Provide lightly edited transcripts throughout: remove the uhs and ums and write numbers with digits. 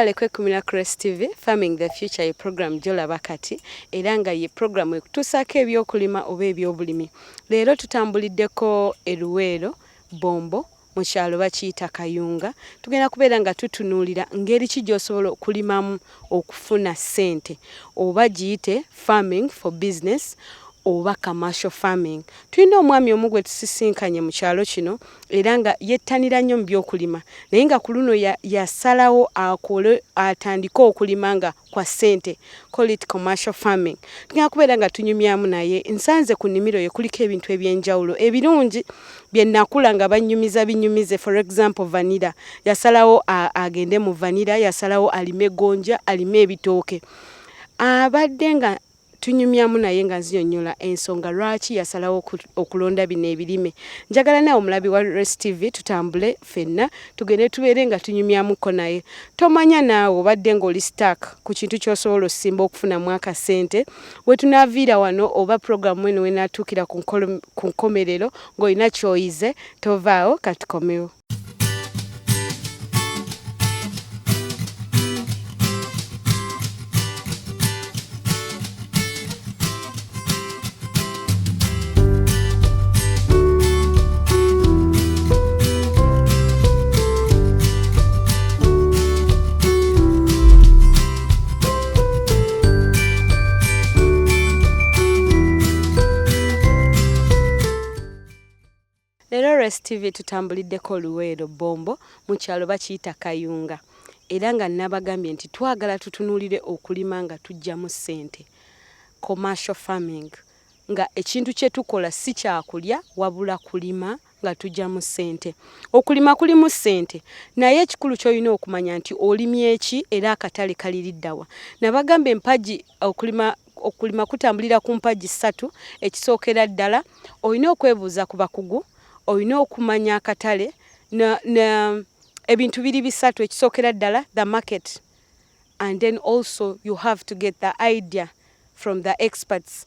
Mwebale kwekumira Crest TV Farming the Future ye program gyolaba kati era nga ye program ekutusaako ebyokulima oba ebyobulimi. Leero tutambuliddeko Eruweero Bombo mu kyalo bakiyita Kayunga. Tugenda kubeera nga tutunuulira ngeri ki gy'osobola okulimamu okufuna ssente oba giyite farming for business oba commercial farming. Tulina omwami omu gwe tusisinkanye mu kyalo kino era nga yettanira nnyo mu byokulima naye nga ku luno yasalawo akole atandike okulima nga kwa ssente, call it commercial farming. Tugenda kubeera nga tunyumyamu naye nsanze ku nnimiro ye kuliko ebintu eby'enjawulo ebirungi bye nakula nga binyumize, for example vanilla. Yasalawo agende mu vanilla, yasalawo alime gonja, alime ebitooke. Abadde nga tunyumyamu naye nga nzinyonnyola ensonga lwaki yasalawo okulonda bino ebirime. Njagala nawe omulabi wa Crest TV tutambule ffenna tugende tubeere nga tunyumyamuko naye. Tomanya naawe obadde ng'oli stuck ku kintu ky'osobola osimba okufunamu akasente. We tunaaviira wano oba programu eno wenaatuukira ku nkomerero ng'olina ky'oyize tovaawo katukomewo. Leero Crest TV tutambuliddeko Luweero Bombo mu kyalo bakiyita Kayunga era nga nabagambye nti twagala tutunuulire okulima nga tujjamu ssente, commercial farming, nga ekintu kye tukola si kyakulya wabula kulima nga tujjamu ssente. Okulima kulimu ssente naye ekikulu ky'olina okumanya nti olimye eki era akatale kaliriddawa. Nabagambye empagi okulima kutambulira ku mpagi 3. Ekisookera ddala olina okwebuuza ku bakugu, olina okumanya akatale na ebintu biri bisatu. Ekisookera ddala the market, and then also you have to get the idea from the experts.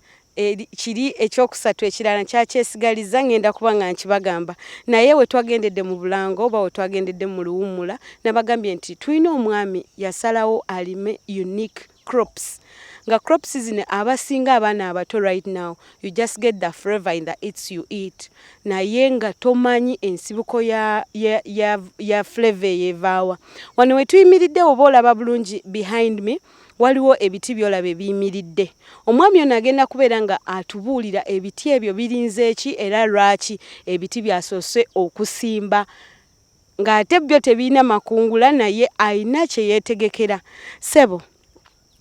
Kiri ekyokusatu ekirala nkyakyesiggaliza ngenda kuba nga nkibagamba naye we twagendedde mu Bulango oba we twagendedde mu Luwummula nabagambye nti tulina omwami yasalawo alime unique crops. Nga crops zino abasinga abaana abato right now you just get the flavor in the eats you eat naye nga tomanyi ensibuko ya flavor yevaawa. Wano we tuyimiridde oba olaba bulungi behind me waliwo ebiti byolaba ebiyimiridde. Omwami ono agenda kubeera nga atubuulira ebiti ebyo birinze eki era lwaki ebiti byasoose okusimba ng'ate byo tebirina makungula naye ayina kye yeetegekera. Sebo,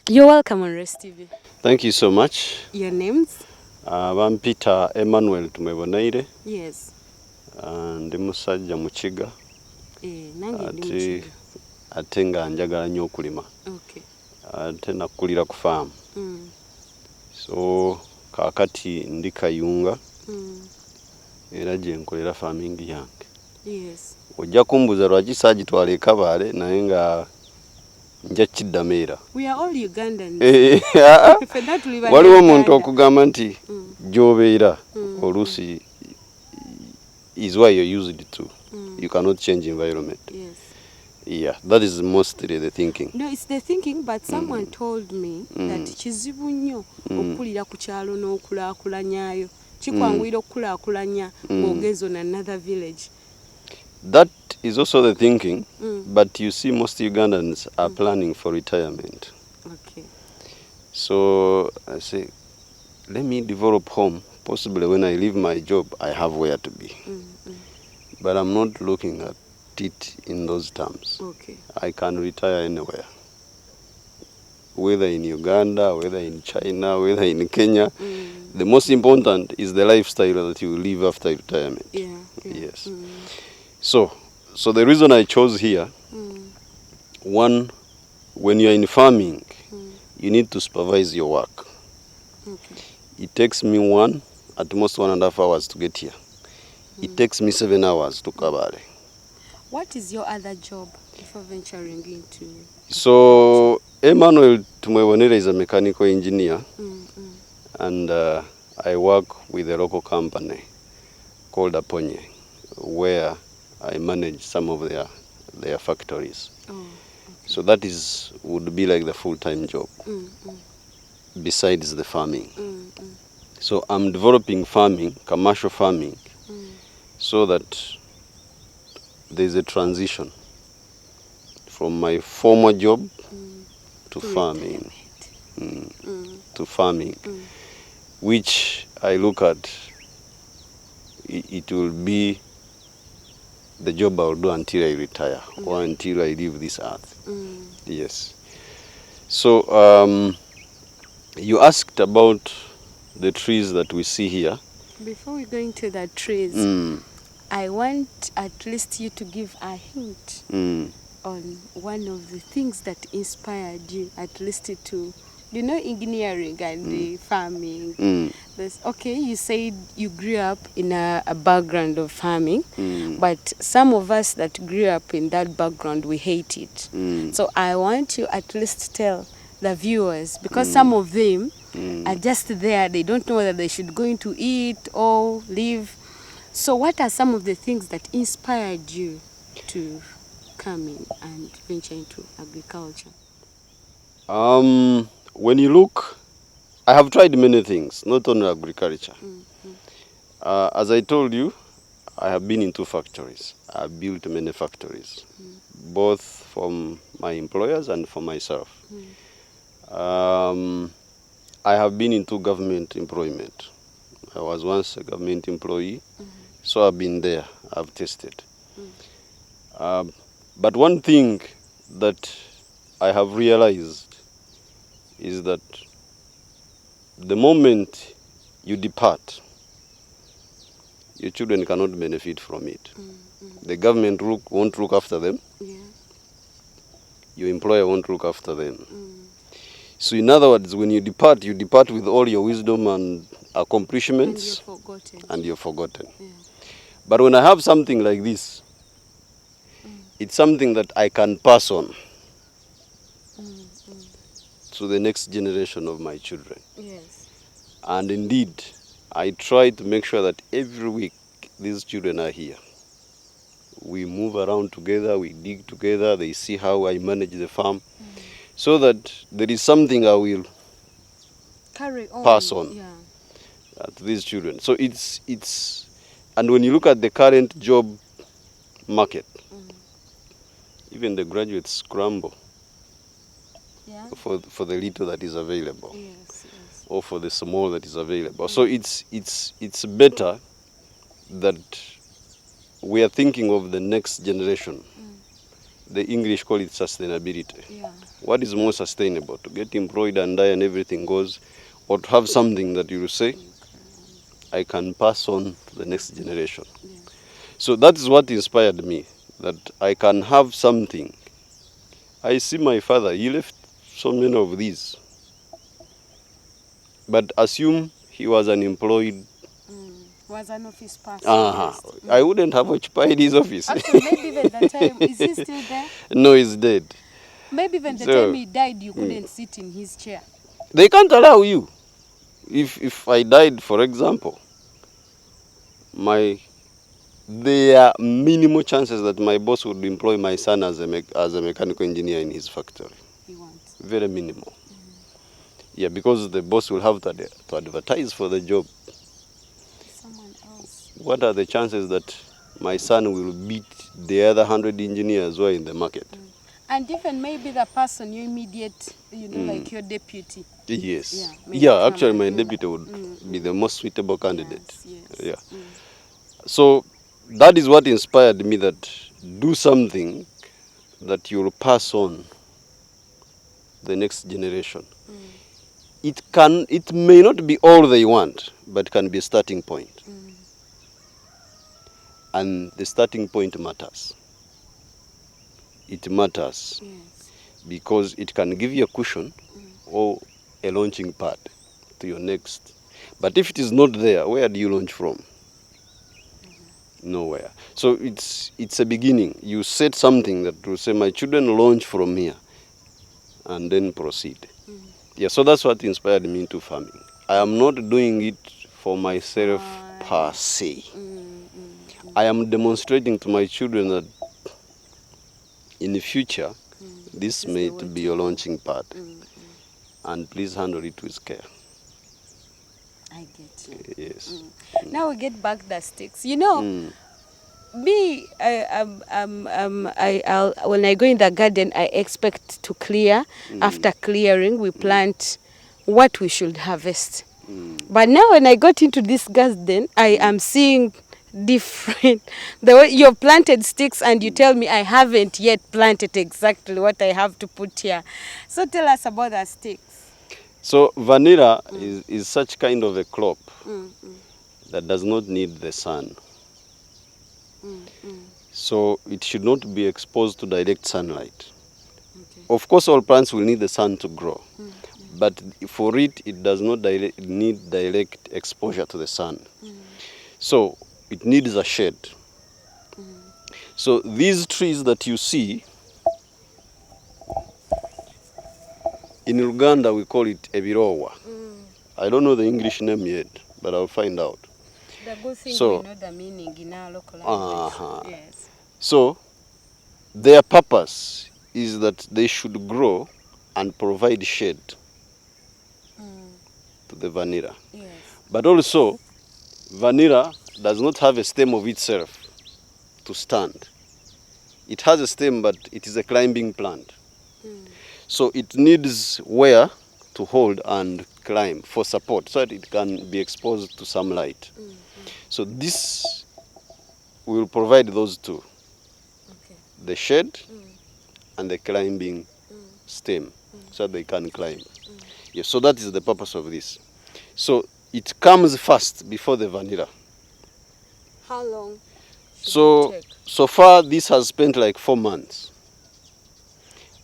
you're welcome on Crest TV. Thank you so much. Your names? I'm Peter Emmanuel Tumebonaire. Yes. Ndi musajja mukiga. Nange ndi mukiga. Ate nga njagala nnyo okulima. Okay. Ate nakulira ku farm. So kakati ndi Kayunga. Era gye nkolera farming yange. Yes. Ojja kumbuza lwaki saagitwala e Kabale naye nga nja kiddameera. We are all Ugandans. Waliwo omuntu okugamba nti gy'obeera oluusi is why you're used to. You cannot change environment. Yes. Yeah, that is mostly the thinking. No, it's the thinking, but someone told me that kizibu nnyo okulira ku kyalo n'okulaakulanyaayo. Kikwanguyira okukulaakulanya ng'ogenze on another village. That is also the thinking, but you see most Ugandans are planning for retirement. Okay. So I say, let me develop home. Possibly when I leave my job, I have where to be. But I'm not looking at it in those terms. Okay. I can retire anywhere. Whether in Uganda, whether in China, whether in Kenya. The most important is the lifestyle that you live after retirement. Yeah. Yes. So the reason I chose here, one, when you are in farming, you need to supervise your work. Okay. It takes me at most 1.5 hours to get here. It takes me 7 hours to Kabale. What is your other job before venturing into? So Emmanuel Tumwebonere is a mechanical engineer, and I work with a local company called Aponye, where I manage some of their factories. So that would be like the full-time job besides the farming. So I'm developing farming, commercial farming, so that there's a transition from my former job to farming, to farming, which I look at, it will be the job I'll do until I retire or until I leave this earth. Yes. So you asked about the trees that we see here. Before we go into the trees, I want at least you to give a hint on one of the things that inspired you, at least to, engineering and the farming. Okay, you said you grew up in a background of farming, but some of us that grew up in that background, we hate it. So I want you at least tell the viewers, because some of them are just there, they don't know whether they should go into eat or live. So what are some of the things that inspired you to come in and venture into agriculture? When you look, I have tried many things, not only agriculture. As I told you, I have been into factories. I have built many factories, both from my employers and for myself. I have been into government employment. I was once a government employee, so I've been there, I've tested. But one thing that I have realized is that the moment you depart, your children cannot benefit from it. The government won't look after them. Your employer won't look after them. So in other words, when you depart with all your wisdom and accomplishments, and you're forgotten. But when I have something like this, it's something that I can pass on to the next generation of my children. And indeed, I try to make sure that every week these children are here. We move around together, we dig together, they see how I manage the farm, so that there is something I will pass on to these children. So it's and when you look at the current job market, even the graduates scramble for the little that is available, or for the small that is available. So it's better that we are thinking of the next generation. The English call it sustainability. What is more sustainable? To get employed and die and everything goes, or to have something that you will say, I can pass on to the next generation. So that is what inspired me, that I can have something. I see my father, he left so many of these. But assume he was unemployed. Was an office person. I wouldn't have occupied his office. Actually, maybe even that time, is he still there? No, he's dead. Maybe even the time he died, you couldn't sit in his chair. They can't allow you. If I died, for example, there are minimal chances that my boss would employ my son as a mechanical engineer in his factory. He wants. Very minimal. Yeah, because the boss will have to advertise for the job. Someone else. What are the chances that my son will beat the other 100 engineers who are in the market? And even maybe the person, your immediate, like your deputy. Yes. Yeah, actually my deputy would be the most suitable candidate. Yeah. So that is what inspired me, that do something that you'll pass on the next generation. It may not be all they want, but can be a starting point. And the starting point matters. It matters because it can give you a cushion or a launching pad to your next. But if it is not there, where do you launch from? Nowhere. So it's a beginning. You set something that will say, my children launch from here, and then proceed. Yeah, so that's what inspired me into farming. I am not doing it for myself per se. I am demonstrating to my children that in the future, this may be your launching pad. And please handle it with care. I get you. Yes. Now we get back the sticks. You know, me, when I go in the garden, I expect to clear. After clearing, we plant what we should harvest. But now when I got into this garden, I am seeing different. The way you've planted sticks and you tell me I haven't yet planted exactly what I have to put here. So tell us about the sticks. So vanilla is such kind of a crop that does not need the sun. So it should not be exposed to direct sunlight. Of course, all plants will need the sun to grow. But for it, it does not need direct exposure to the sun. So it needs a shade. So these trees that you see, in Uganda we call it ebirowa. I don't know the English name yet, but I'll find out. The good thing we know the meaning in our local language. Yes. So their purpose is that they should grow and provide shade to the vanilla. Yes. But also, vanilla does not have a stem of itself to stand. It has a stem, but it is a climbing plant. So it needs where to hold and climb for support so that it can be exposed to some light. So this will provide those two, the shade and the climbing stem, so that they can climb. Yes, so that is the purpose of this. So it comes first before the vanilla. How long So, take? so far this has spent like 4 months.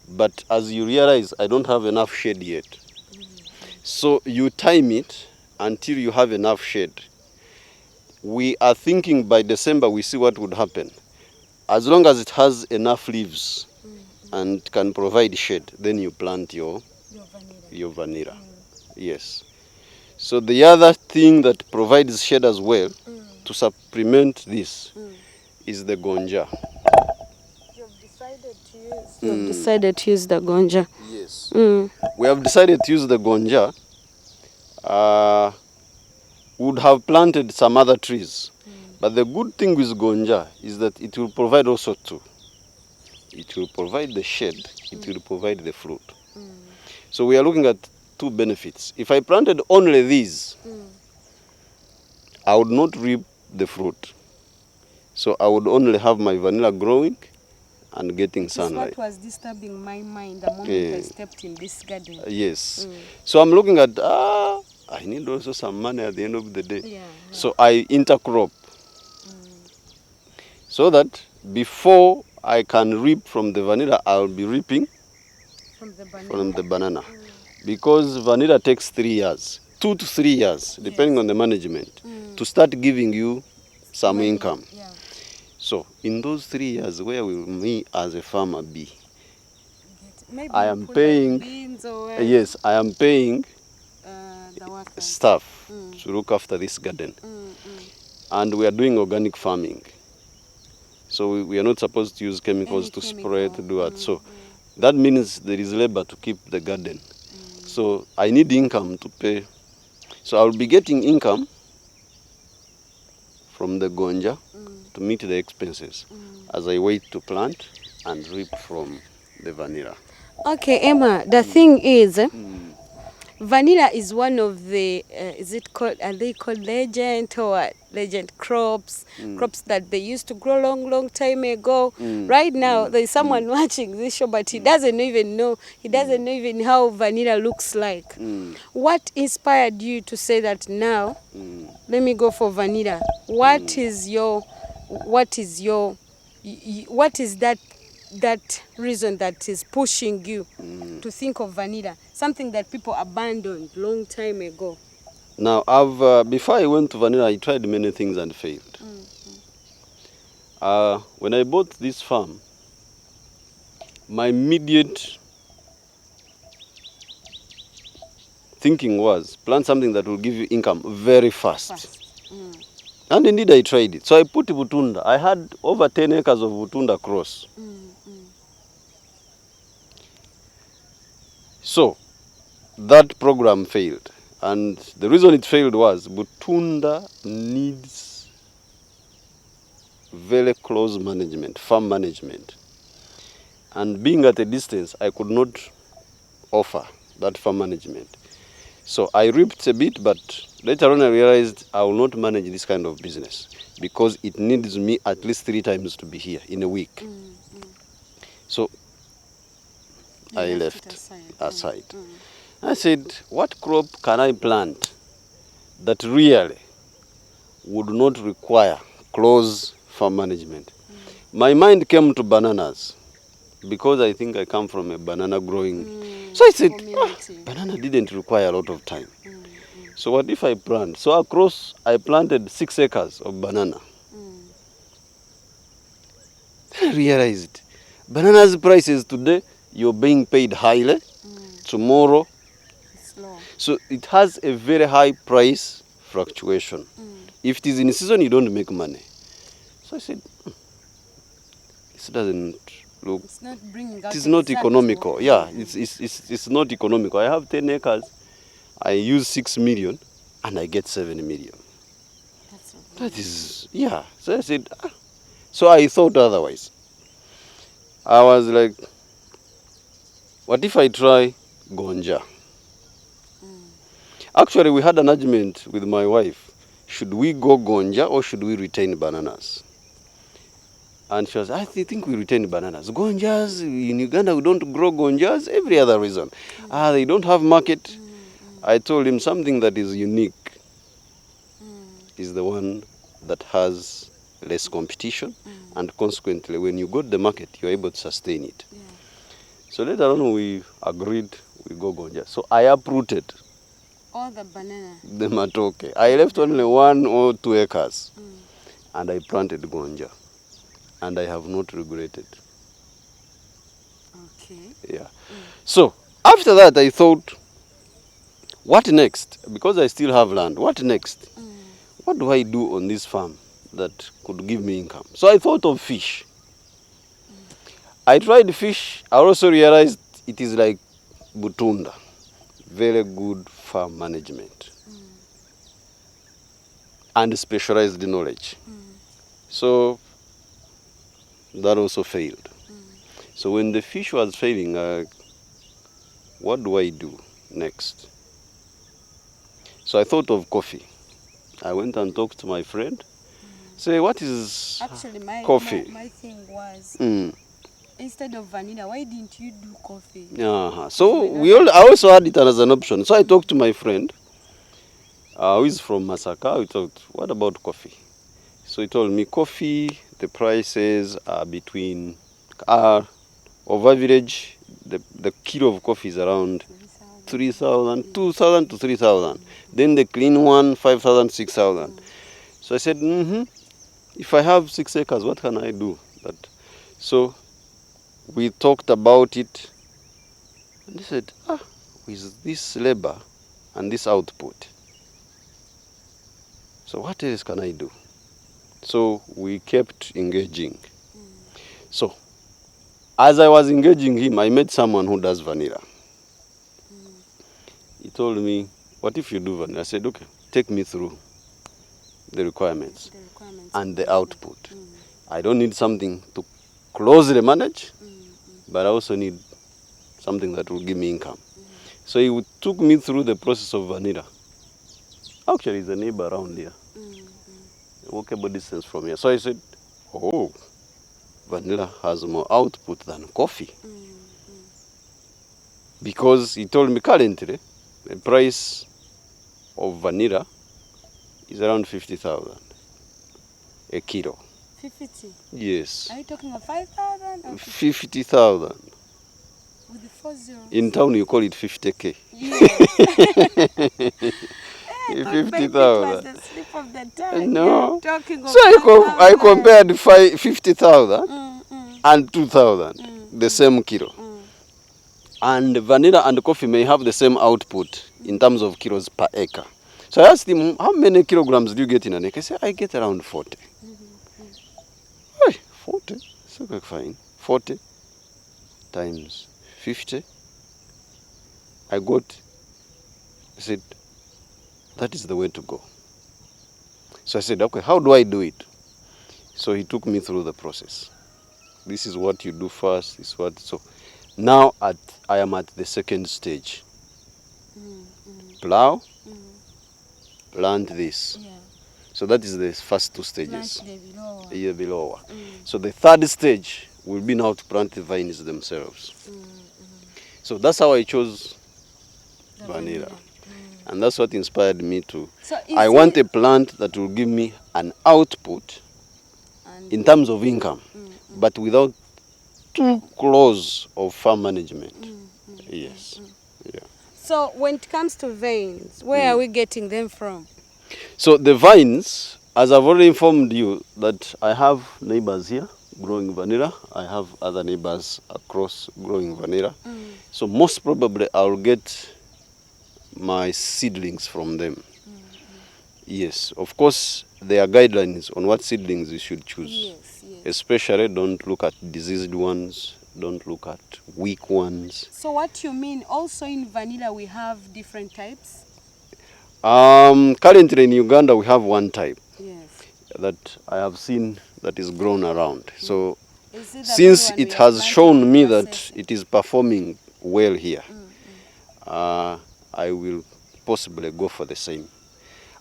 But as you realize, I don't have enough shade yet. So you time it until you have enough shade. We are thinking by December we see what would happen. As long as it has enough leaves and can provide shade, then you plant your vanilla. Yes. So the other thing that provides shade as well to supplement this is the gonja. You've decided to use the gonja. Yes. We have decided to use the gonja. Would have planted some other trees. But the good thing with gonja is that it will provide also two. It will provide the shade, it will provide the fruit. So we are looking at two benefits. If I planted only these, I would not reap the fruit. So I would only have my vanilla growing and getting sunlight. This what was disturbing my mind the moment I stepped in this garden. Yes. So I'm looking at, I need also some money at the end of the day. Yeah. So I intercrop. So that before I can reap from the vanilla, I'll be reaping from the banana. Because vanilla takes 3 years, 2 to 3 years, depending on the management, to start giving you some income. Yeah. So in those 3 years, where will me as a farmer be? Maybe I am paying, yes, I am paying staff to look after this garden. And we are doing organic farming. So we are not supposed to use chemicals to spray, to do that. So that means there is labor to keep the garden. So I need income to pay. So I will be getting income from the gonja to meet the expenses as I wait to plant and reap from the vanilla. Okay, Emma, the thing is, vanilla is one of the, are they called legend or what? Legend crops, crops that they used to grow long time ago. Right now, there is someone watching this show, but he doesn't even know, he doesn't know even how vanilla looks like. What inspired you to say that now, let me go for vanilla? What is that reason that is pushing you to think of vanilla, something that people abandoned long time ago? Now, before I went to vanilla, I tried many things and failed. When I bought this farm, my immediate thinking was plant something that will give you income very fast. And indeed, I tried it. So I put Butunda. I had over 10 acres of Butunda cross. So that program failed. And the reason it failed was Butunda needs very close management, farm management. And being at a distance, I could not offer that farm management. So I reaped a bit, but later on I realized I will not manage this kind of business because it needs me at least 3 times to be here in a week. So I left aside. I said, what crop can I plant that really would not require close farm management? My mind came to bananas because I think I come from a banana growing. So I said, banana didn't require a lot of time. So what if I plant? So across, I planted 6 acres of banana. Then I realized, bananas prices today, you're being paid highly. Tomorrow, It's low. so it has a very high price fluctuation. If it is in season, you don't make money. So I said, this doesn't look. It's not bringing out. It is not economical. Yeah, it's not economical. I have 10 acres. I use 6 million, and I get 7 million. That's not That is, yeah. So I said, so I thought otherwise. I was like, what if I try gonja? Actually, we had an argument with my wife. Should we go gonja or should we retain bananas? And she was, I think we retain bananas. Gonjas, in Uganda we don't grow gonjas, every other reason. They don't have market. I told him something that is unique is the one that has less competition, and consequently when you go to the market, you're able to sustain it. Yeah. So later on we agreed we go gonja. So I uprooted All the banana. the matoke. I left only 1 or 2 acres and I planted gonja. And I have not regretted. Okay. Yeah. So after that I thought, what next? Because I still have land. What next? What do I do on this farm that could give me income? So I thought of fish. I tried fish. I also realized it is like Butunda. Very good farm management. And specialized knowledge. So that also failed. So when the fish was failing, what do I do next? So I thought of coffee. I went and talked to my friend. Say, what is Actually, coffee? My thing was, instead of vanilla, why didn't you do coffee? So I also had it as an option. So I talked to my friend, who is from Masaka. We talked, what about coffee? So he told me, coffee, the prices are between, of average, the kilo of coffee is around 3,000, 2,000 to 3,000. Then the clean one, 5,000, 6,000. So I said, if I have 6 acres, what can I do? So we talked about it. And he said, with this labor and this output, so what else can I do? So we kept engaging. So as I was engaging him, I met someone who does vanilla. He told me, what if you do vanilla? I said, okay, take me through the requirements and the output. I don't need something to closely manage, but I also need something that will give me income. So he took me through the process of vanilla. Actually, he's a neighbor around here. A walkable distance from here. So I said, oh, vanilla has more output than coffee. Because he told me currently, the price of vanilla is around 50,000 a kilo. 50? Yes. Are you talking of 5,000? 50,000. With the 4 zeros? In town you call it 50K. Yeah. 50,000. The slip of the tongue. No. Talking of So I compared 50,000 and 2,000, the same kilo. And vanilla and coffee may have the same output in terms of kilos per acre. So I asked him, how many kilograms do you get in an acre? He said, I get around 40. Hey, 40? So fine. 40 times 50. I said, that is the way to go. So I said, okay, how do I do it? So he took me through the process. This is what you do first, this is what, so now I am at the second stage. Plow, plant this. Yeah. So that is the first two stages. Plant the below. Yeah, below. So the third stage will be now to plant the vines themselves. So that's how I chose vanilla. And that's what inspired me to. So I want a plant that will give me an output in terms of income, but without too close of farm management. Yes. Yeah. So when it comes to vines, where are we getting them from? So the vines, as I've already informed you, that I have neighbors here growing vanilla. I have other neighbors across growing vanilla. So most probably I'll get my seedlings from them. Yes, of course there are guidelines on what seedlings you should choose. Yes, yes. Especially don't look at diseased ones, don't look at weak ones. So what you mean, also in vanilla we have different types? Currently in Uganda we have one type. Yes. That I have seen that is grown around. So Is since it has shown me that it is performing well here, I will possibly go for the same.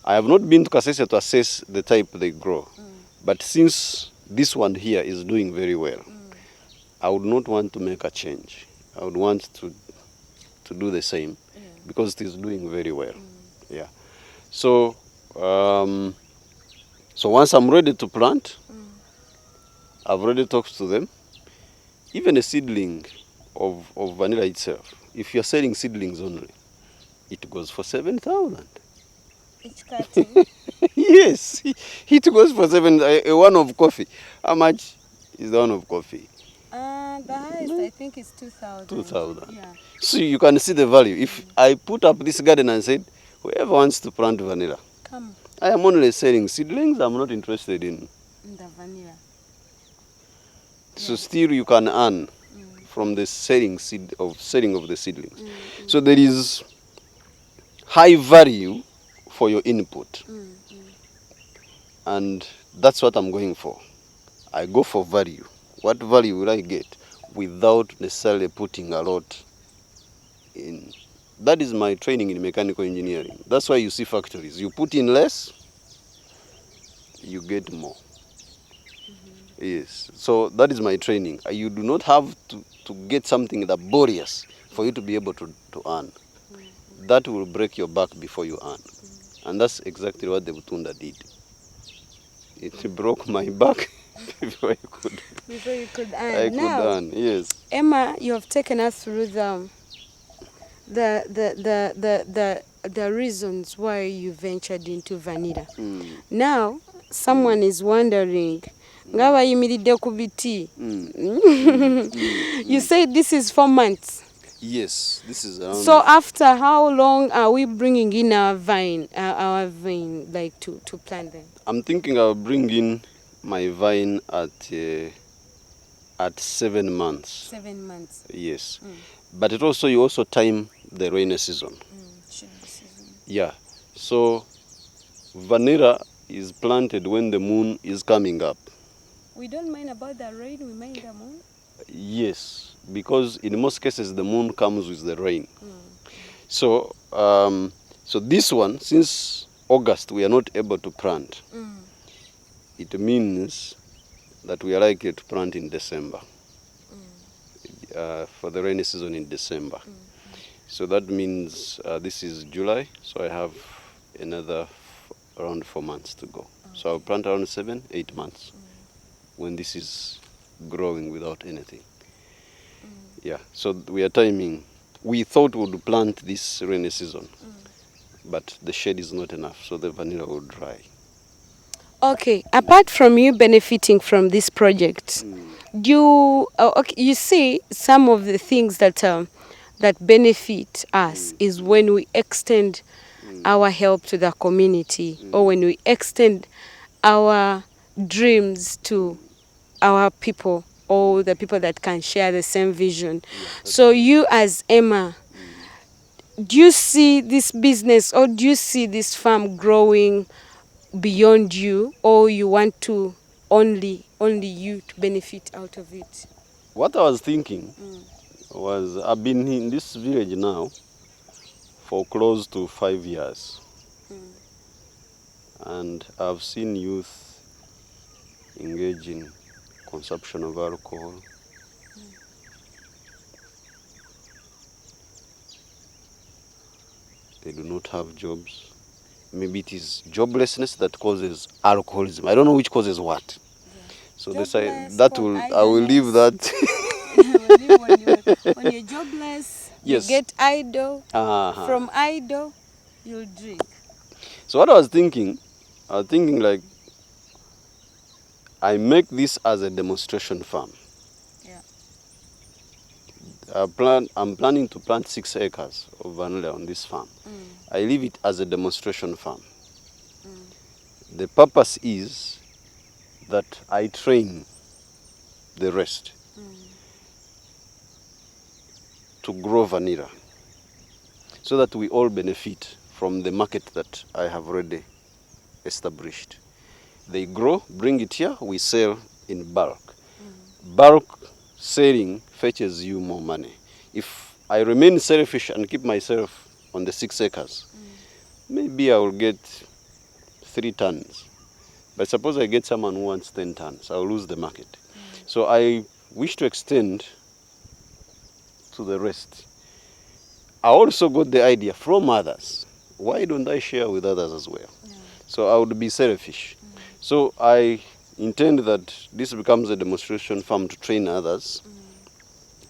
I have not been to Kasese to assess the type they grow, but since this one here is doing very well, I would not want to make a change. I would want to do the same because it is doing very well. Yeah. So so once I'm ready to plant, I've already talked to them. Even a seedling of vanilla itself, if you're selling seedlings only, it goes for 7,000. Each cutting? Yes, it goes for 7. A one of coffee. How much is the one of coffee? The highest I think is 2,000. 2,000. Yeah. So you can see the value. If I put up this garden and said, whoever wants to plant vanilla, Come. I am only selling seedlings. I'm not interested in The vanilla. So still you can earn from the selling of the seedlings. So there is high value for your input. And that's what I'm going for. I go for value. What value will I get without necessarily putting a lot in? That is my training in mechanical engineering. That's why you see factories. You put in less, you get more. Yes, so that is my training. You do not have to get something laborious for you to be able to earn. That will break your back before you earn. And that's exactly what the Butunda did. It broke my back before you could earn. I could earn, yes. Emma, you have taken us through the reasons why you ventured into vanilla. Now, someone is wondering, you say this is 4 months. Yes, this is around. So after how long are we bringing in our vine, like to plant them? I'm thinking I'll bring in my vine at 7 months. 7 months. Yes, but you also time the rainy season. Yeah, so vanilla is planted when the moon is coming up. We don't mind about the rain, we mind the moon? Yes, because in most cases the moon comes with the rain. So so this one, since August we are not able to plant, it means that we are likely to plant in December, for the rainy season in December. So that means this is July, so I have another around 4 months to go. So I'll plant around 7-8 months when this is growing without anything. Yeah, so we are timing. We thought we would plant this rainy season, but the shade is not enough, so the vanilla will dry. Okay, apart from you benefiting from this project, you see some of the things that benefit us is when we extend our help to the community, or when we extend our dreams to our people, or the people that can share the same vision. So you as Emma, do you see this business, or do you see this farm growing beyond you, or you want to only you to benefit out of it? What I was thinking was, I've been in this village now for close to 5 years. And I've seen youth engage in consumption of alcohol. They do not have jobs. Maybe it is joblessness that causes alcoholism. I don't know which causes what. Yeah. So they say Jobless, that I will leave that. When you're jobless, Yes. you get idle. Uh-huh. From idle, you'll drink. So what I was thinking like, I make this as a demonstration farm. Yeah. I'm planning to plant 6 acres of vanilla on this farm. I leave it as a demonstration farm. The purpose is that I train the rest to grow vanilla, so that we all benefit from the market that I have already established. They grow, bring it here, we sell in bulk. Bulk selling fetches you more money. If I remain selfish and keep myself on the 6 acres, maybe I will get 3 tons. But suppose I get someone who wants 10 tons, I'll lose the market. So I wish to extend to the rest. I also got the idea from others. Why don't I share with others as well? Yeah. So I would be selfish. So I intend that this becomes a demonstration farm to train others,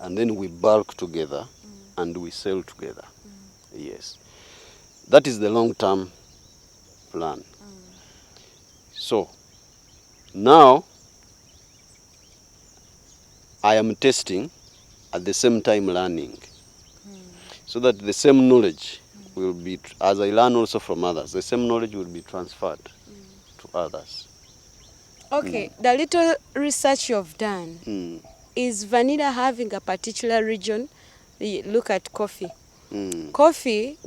and then we bulk together and we sell together. Yes. That is the long-term plan. So now I am testing, at the same time learning, so that the same knowledge will be, as I learn also from others, the same knowledge will be transferred to others. Okay, the little research you've done, is vanilla having a particular region? Look at coffee. Coffee,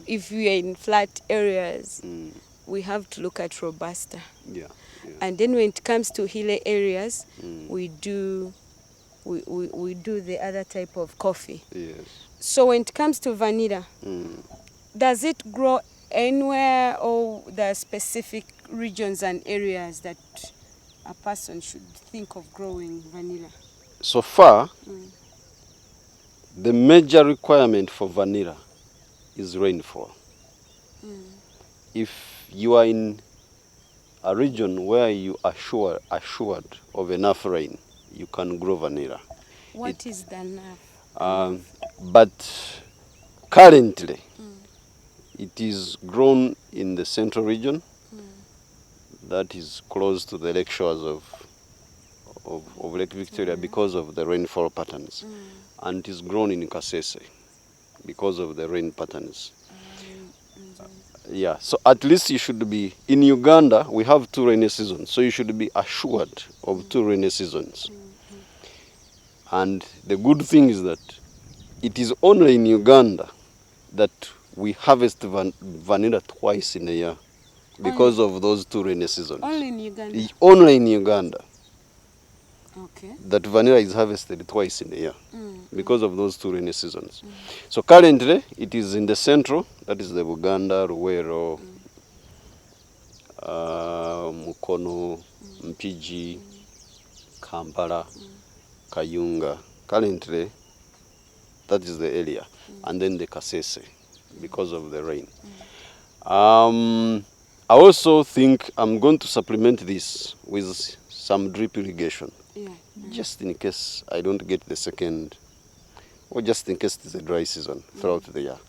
if we are in flat areas, we have to look at Robusta. Yeah. And then when it comes to hilly areas, we do the other type of coffee. Yes. So when it comes to vanilla, does it grow anywhere, or there are specific regions and areas that a person should think of growing vanilla? So far, the major requirement for vanilla is rainfall. If you are in a region where you are assured of enough rain, you can grow vanilla. What is the enough? But currently, it is grown in the central region, that is close to the lake shores of Lake Victoria because of the rainfall patterns. And it is grown in Kasese because of the rain patterns. Yeah, so at least you should be, in Uganda, we have 2 rainy seasons, so you should be assured of 2 rainy seasons. And the good thing is that it is only in Uganda that we harvest vanilla twice in a year because of those 2 rainy seasons. Only in Uganda? Only in Uganda. Okay. That vanilla is harvested twice in a year because of those 2 rainy seasons. So currently, it is in the central, that is the Buganda, Ruwero, Mukono, Mpigi, Kampala, Kayunga. Currently, that is the area. And then the Kasese, because of the rain. I also think I'm going to supplement this with some drip irrigation. Yeah. Just in case I don't get the second, or just in case it's a dry season throughout the year.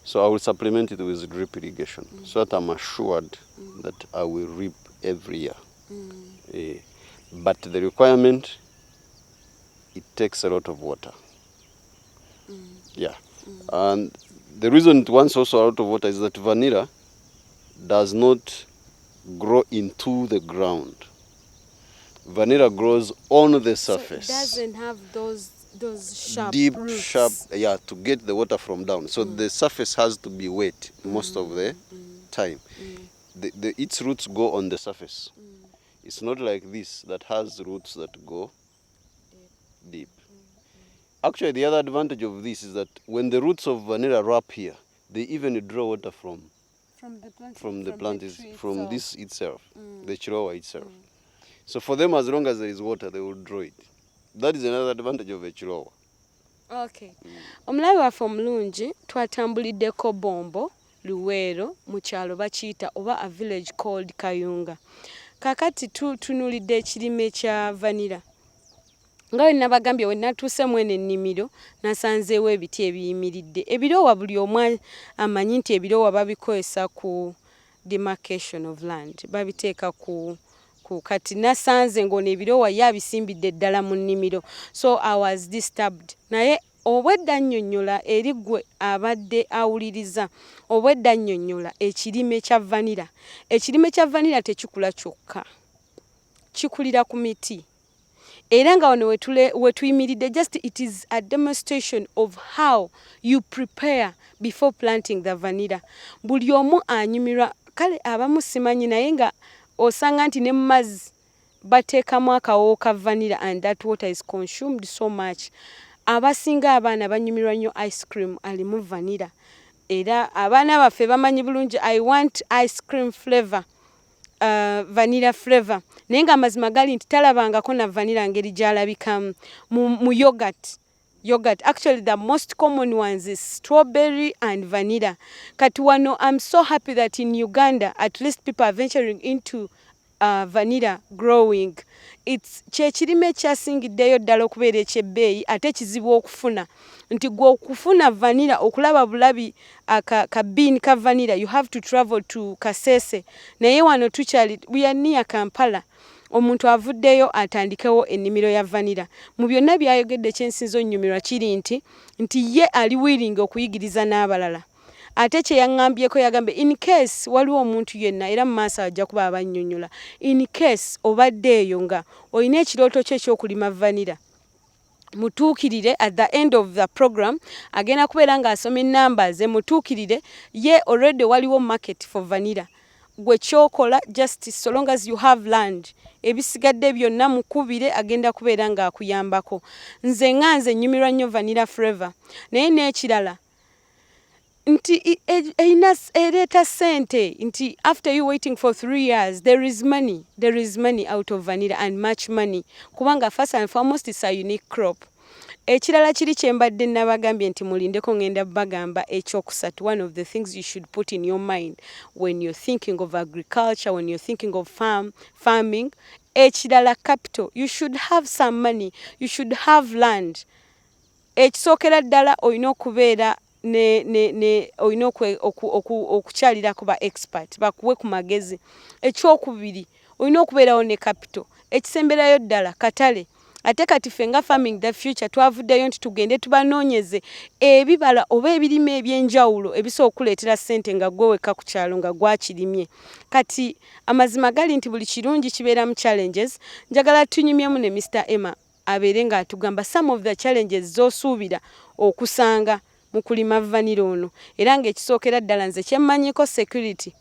So I will supplement it with drip irrigation, so that I'm assured that I will reap every year. But the requirement, it takes a lot of water. Yeah. And the reason it wants also a lot of water is that vanilla does not grow into the ground. Vanilla grows on the surface. So it doesn't have those those sharp deep, roots. sharp, yeah, to get the water from down. So the surface has to be wet most of the time. Its roots go on the surface. It's not like this that has roots that go deep. Actually, the other advantage of this is that when the roots of vanilla wrap here, they even draw water from the plant, from this itself, the chihuahua itself. So for them, as long as there is water, they will draw it. That is another advantage of a chihuahua. Okay. Omulabi waffe omulungi twatambuliddeko Bombo, Luweero, mu kyalo bakiyita oba a village called Kayunga. Kakati tutunulidde ekirime kya vanilla. Nga we nabagambye we natuuse mwene ennimiro nasanzeewo ebiti ebiyimiridde. Ebirowa buli omu amanyi nti ebirowa babikozesa ku demarcation of land. Babiteeka ku kati nasanze ng'ono ebirowa ye abisimbidde ddala mu nnimiro. So I was disturbed. Naye obwedda nnyonnyola eri ggwe abadde awuliriza, obwedda nnyonnyola ekirime kya vanilla. Ekirime kya vanilla tekikula kyokka, kikulira ku miti. Era nga wano we tuyimiridde, just it is a demonstration of how you prepare before planting the vanilla. Buli omu anyumirwa, kale abamu simanyi naye nga osanga nti ne mazzi bateekamu akawoowo ka vanilla and that water is consumed so much. Abasinga abaana banyumirwa nnyo ice cream alimu vanilla. Era abaana baffe bamanyi bulungi I want ice cream flavor. Vanilla flavor. Naye nga amazima gali nti talabangako na vanilla ngeri gy'alabikamu mu yogurt. Yogurt. Actually, the most common ones is strawberry and vanilla. Kati wano, I'm so happy that in Uganda, at least people are venturing into vanilla growing. It's kyekirime kyasingiddeyo ddala okubeera ekyebbeeyi ate kizibu okufuna. Nti gwe okufuna vanilla, okulaba bulabi ka bean ka vanilla, you have to travel to Kasese. Naye wano tukyali, we are near Kampala. Omuntu avuddeyo atandikewo ennimiro ya vanilla. Mu byonna byayogedde kyensinza onnyumirwa kiri nti ye ali willing okuyigiriza n'abalala. Ate kye yaŋŋambyeko yagambe in case waliwo omuntu yenna era mu maaso ajja kuba abannyonnyola. In case obadde eyo nga olina ekirooto kyo ekyokulima vanilla, mutuukirire at the end of the program agenda kubeera ng'asoma ennamba ze, mutuukirire ye already waliwo market for vanilla. Gwe kyokola just so long as you have land, ebisigadde byonna mukubire agenda kubeera ng'akuyambako. Nze nnyumirwa nnyo vanilla flavor. Naye n'ekirala nti ereeta ssente, nti after you waiting for 3 years there is money out of vanilla and much money, kubanga first and foremost it's a unique crop. Ekirala kiri kye mbadde nabagambye nti mulindeko ngenda bagamba ekyokusatu. One of the things you should put in your mind when you're thinking of agriculture, when you're thinking of farming, ekirala capital. You should have some money, you should have land. Ekisookera ddala olina okubeera olina okukyalira ku ba expert bakuwe ku magezi. Ekyokubiri olina okubeerawo ne capital. Ekisemberayo ddala katale. Ate kati ffe nga farming the future twavuddeyo nti tugende tubanoonyeze ebibala oba ebirime ebyenjawulo ebisobola okuleetera ssente nga gwe wekka ku kyalo nga gwakirimye. Kati amazima gali nti buli kirungi kibeera mu challenges. Njagala tunyumyemu ne Mr. Emma abeere ng'atugamba some of the challenges z'osuubira okusanga mu kulima vanilla ono. Era ng'ekisookera ddala nze kyemmanyiko security.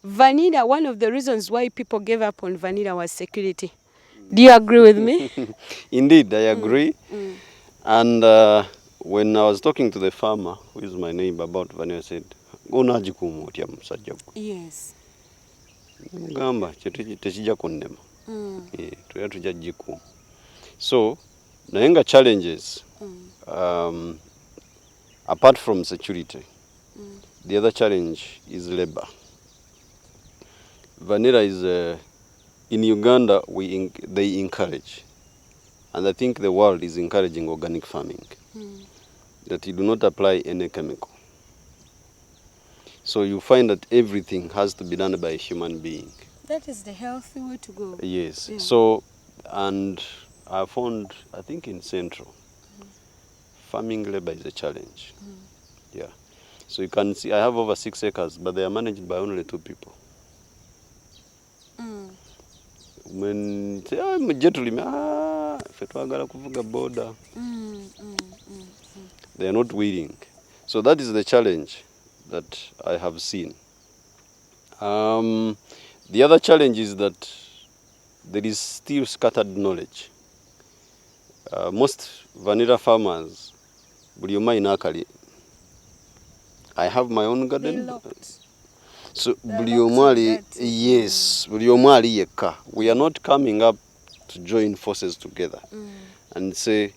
Vanilla, one of the reasons why people gave up on vanilla was security. Do you agree with me? Indeed, I agree. And when I was talking to the farmer, who is my neighbor, about vanilla, I said, yes. So, nayenga challenges, apart from security, the other challenge is labor. Vanilla is in Uganda, they encourage, and I think the world is encouraging organic farming, that you do not apply any chemical. So you find that everything has to be done by a human being. That is the healthy way to go. Yes. Yeah. So, and I found, I think in Central, farming labor is a challenge. Yeah. So you can see, I have over 6 acres, but they are managed by only 2 people. When mujje tulime ffe twagala kuvuga boda They are not willing. So that is the challenge that I have seen. The other challenge is that there is still scattered knowledge. Most vanilla farmers, I have my own garden. So yes, we are not coming up to join forces together and say,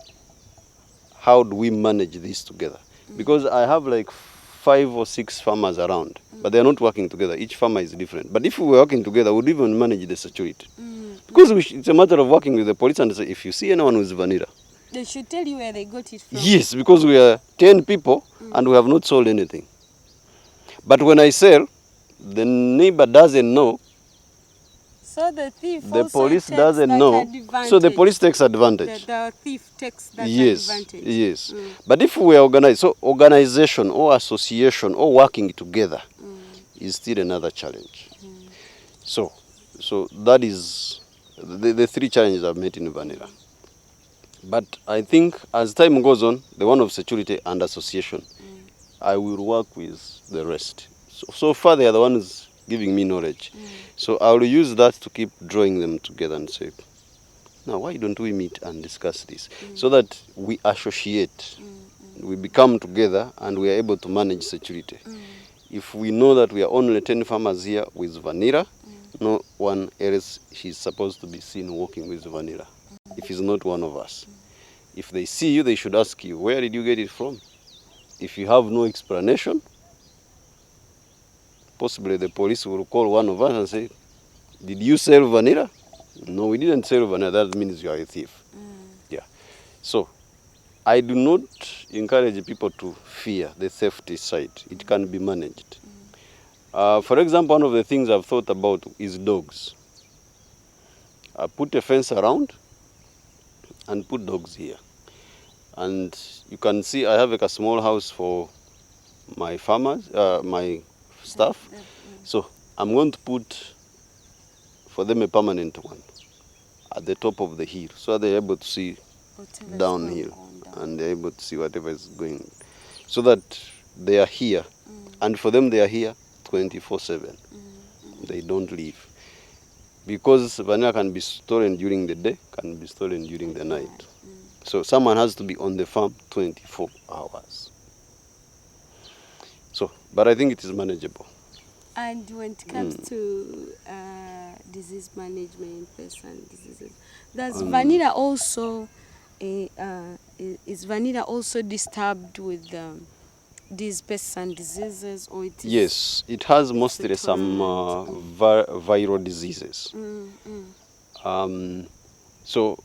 how do we manage this together? Because I have like 5 or 6 farmers around, but they are not working together. Each farmer is different. But if we were working together, we would even manage the security. Because it's a matter of working with the police and say, if you see anyone who's vanilla, they should tell you where they got it from. Yes, because we are 10 people and we have not sold anything. But when I sell, the neighbor doesn't know. So the thief the police doesn't know. Advantage. So the police takes advantage. The thief takes that advantage. Yes. But if we are organized, so organization or association or working together is still another challenge. So that is the 3 challenges I've met in vanilla. But I think as time goes on, the one of security and association, I will work with the rest. So far they are the ones giving me knowledge. So I will use that to keep drawing them together and say, now why don't we meet and discuss this? So that we associate, we become together and we are able to manage security. If we know that we are only 10 farmers here with vanilla, no one else is supposed to be seen walking with vanilla. If he's not one of us. If they see you, they should ask you, where did you get it from? If you have no explanation, possibly the police will call one of us and say, did you sell vanilla? No, we didn't sell vanilla. That means you are a thief. Yeah. So I do not encourage people to fear the safety side. It can be managed. For example, one of the things I've thought about is dogs. I put a fence around and put dogs here. And you can see I have like a small house for my farmers, my staff. So I'm going to put for them a permanent one at the top of the hill, so they're able to see downhill and they're able to see whatever is going, so that they are here. And for them, they are here 24/7. They don't leave. Because vanilla can be stolen during the day, can be stolen during the night. So someone has to be on the farm 24 hours. So, but I think it is manageable. And when it comes to disease management, pests and diseases, does vanilla also is vanilla also disturbed with these pests and diseases, or it is? Yes, it has mostly some viral diseases. So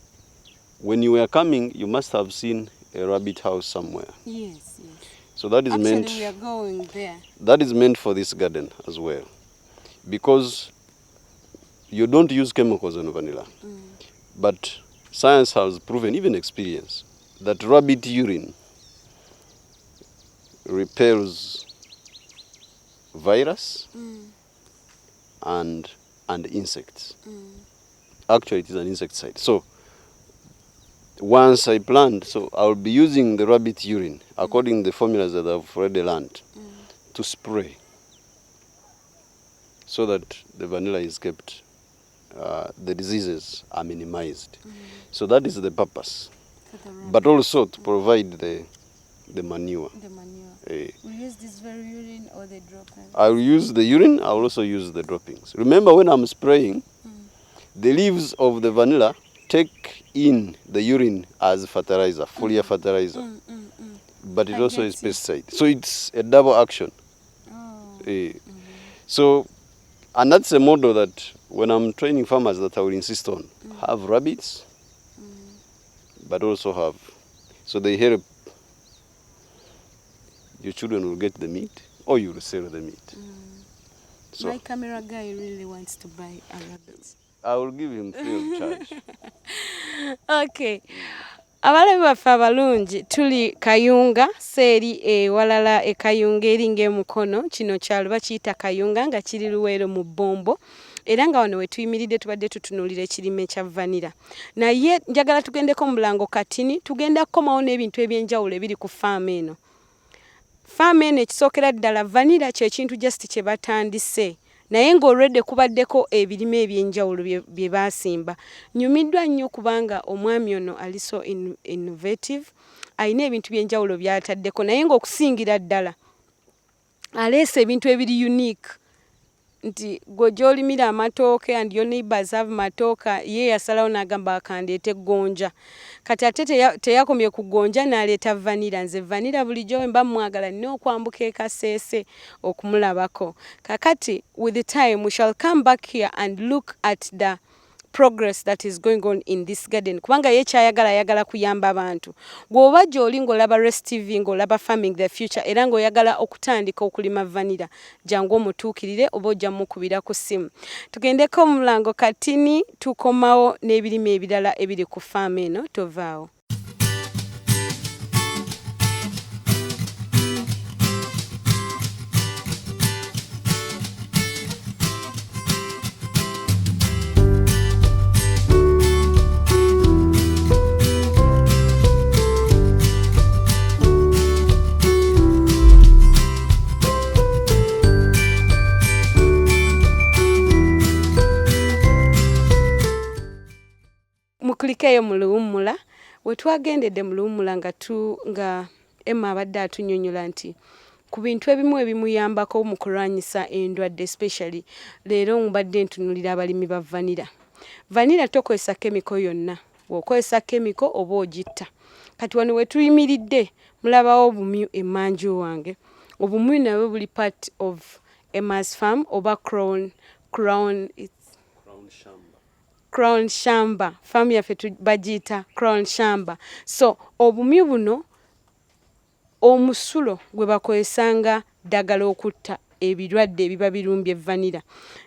when you were coming, you must have seen a rabbit house somewhere. Yes, yes. So that is Actually, we are going there. That is meant for this garden as well, because you don't use chemicals on vanilla. But science has proven, even experience, that rabbit urine repels virus and insects. Actually, it is an insecticide. So once I plant, so I'll be using the rabbit urine according to the formulas that I've already learned to spray, so that the vanilla is kept, the diseases are minimized. So that is the purpose. But also to provide the manure. The manure. We use this very urine or the droppings? I will use the urine, I will also use the droppings. Remember, when I'm spraying, the leaves of the vanilla take in the urine as fertilizer, foliar fertilizer. But it also is pesticide. So it's a double action. So, and that's a model that when I'm training farmers that I will insist on, have rabbits, but also have, so they help. Your children will get the meat, or you will sell the meat. So my camera guy really wants to buy a rabbit. I will give him free of charge. Okay. Abalabi baffe abalungi tuli Kayunga seeri walala Kayunga eringa emukono, kino kyalo bakiyita Kayunga nga kiri Luweero mu Bombo. era nga wano we tuyimiridde tubadde tutunuulira ekirime kya vanira naye njagala tugendeko mu Bulango Katini tugenda kukomawo n'ebintu ebyenjawulo ebiri ku faamu eno. Faamu eno ekisookera ddala vanira kyekintu just kye batandise naye ng'olwedde kubaddeko ebirime ebyenjawulo bye baasimba. Nyumiddwa nnyo kubanga omwami ono ali so innovative, alina ebintu byenjawulo by'ataddeko naye ng'okusingira ddala aleese ebintu ebiri unique nti gwe gy'olimira amatooke and your neighbors have matooka ye yasalawo n'agamba akandeete gonja. Kati ate teyakomye ku gonja n'aleeta vanira. Nze vanira bulijjo mba mwagala nnyo okwambuka e Kaseese okumulabako. Kakati with the time we shall come back here and look at the progress that is going on in this garden kubanga ye ayagala kuyamba abantu. Gwoba gy'oli ng'olaba Rest TV ng'olaba Farming the Future era ng'oyagala okutandika okulima vanira jangu omutuukirire oba ojja mukubira ku ssimu. Tugendeko mu Bulango Katini tukomawo n'ebirime ebirala ebiri ku faamu eno tovaawo. Mukulikeyo mu luwummula we twagendedde mu luwummula nga Emma abadde atunnyonnyola nti ku bintu ebimu ebimuyambako mu kulwanyisa endwadde especially leero mbadde ntunuulira abalimi ba vanira. Vanira tokozesa kemiko yonna, bw'okozesa kemiko oba ogitta. Kati wano we tuyimiridde mulabawo obumyu emmanju wange. Obumyu nabwo buli part of Emma's farm oba Crown Shamba. Faamu yaffe bagiyita Crown Shamba. So obumyu buno omusulo gwe bakozesanga ddagala okutta ebirwadde ebiba birumbye vanira.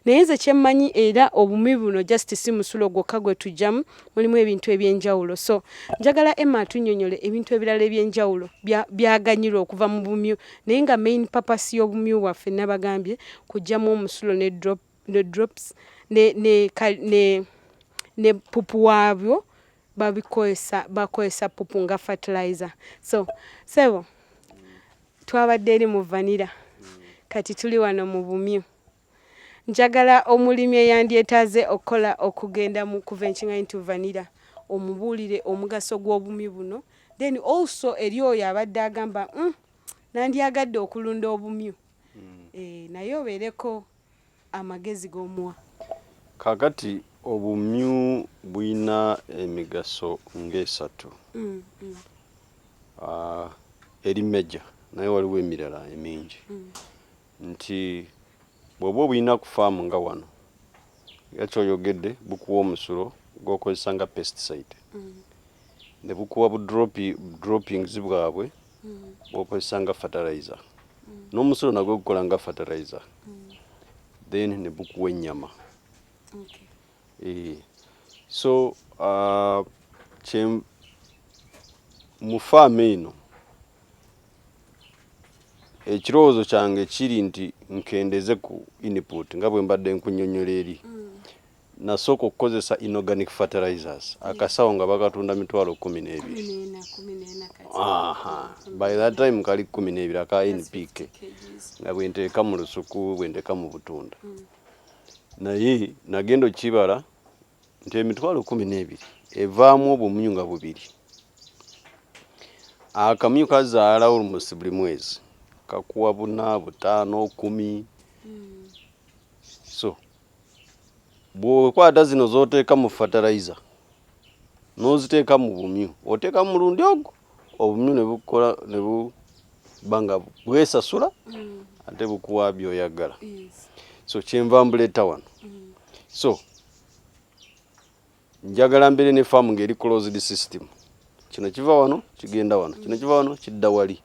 Naye nze kye mmanyi era obumyu buno just si musulo gwokka gwe tujjamu, mulimu ebintu ebyenjawulo. So njagala Emma atunnyonnyole ebintu ebirala ebyenjawulo byaganyirwa okuva mu bumyu naye nga main purpose y'obumyu waffe nabagambye kujjamu omusulo ne drops ne pupu waabyo bakozesa pupu nga fertilizer. So sebo twabadde eri mu vanira kati tuli wano mu bumyu. Njagala omulimi eyandyetaaze okugenda mu kuventuring into vanira omubuulire omugaso gw'obumyu buno, then also eri oyo abadde agamba nandyagadde okulunda obumyu naye obeereko amagezi g'omuwa. Kakati obumyu buyina emigaso ng'esatu. Eri major naye waliwo emirala emingi. Nti bw'oba obuyina ku faamu nga wano yakyoyogedde bukuwa omusulo gw'okozesa nga pesticide ne bukuwa droppings bwabwe bw'okozesa nga fertilizer n'omusulo nagwo gukola nga fertilizer then ne bukuwa ennyama. So mu faamu eno ekirowoozo kyange kiri nti nkendeze ku input nga bwe mbadde nkunnyonnyola eri nasooka okukozesa inorganic fertilizers akasawo nga bakatunda $12,000. By that time kali 12 aka NPK nga bwenteeka mu lusuku bwenteeka mu butunda naye nagenda okibala nti $12,000 evaamu obumyu nga bubiri. Akamyu kazaala almost buli mwezi kakuwa 4, 5, 10. So bw'okwata zino z'oteeka mu fertilizer n'oziteeka mu bumyu oteeka mu mulundi ogwo obumyu ne bukola ne buba nga bwesasula ate bukuwa by'oyagala. So kyenva mbuleeta wano. So njagala mbeere ne faamu ng'eri closed system. Kino kiva wano kigenda wano, kino kiva wano kidda wali.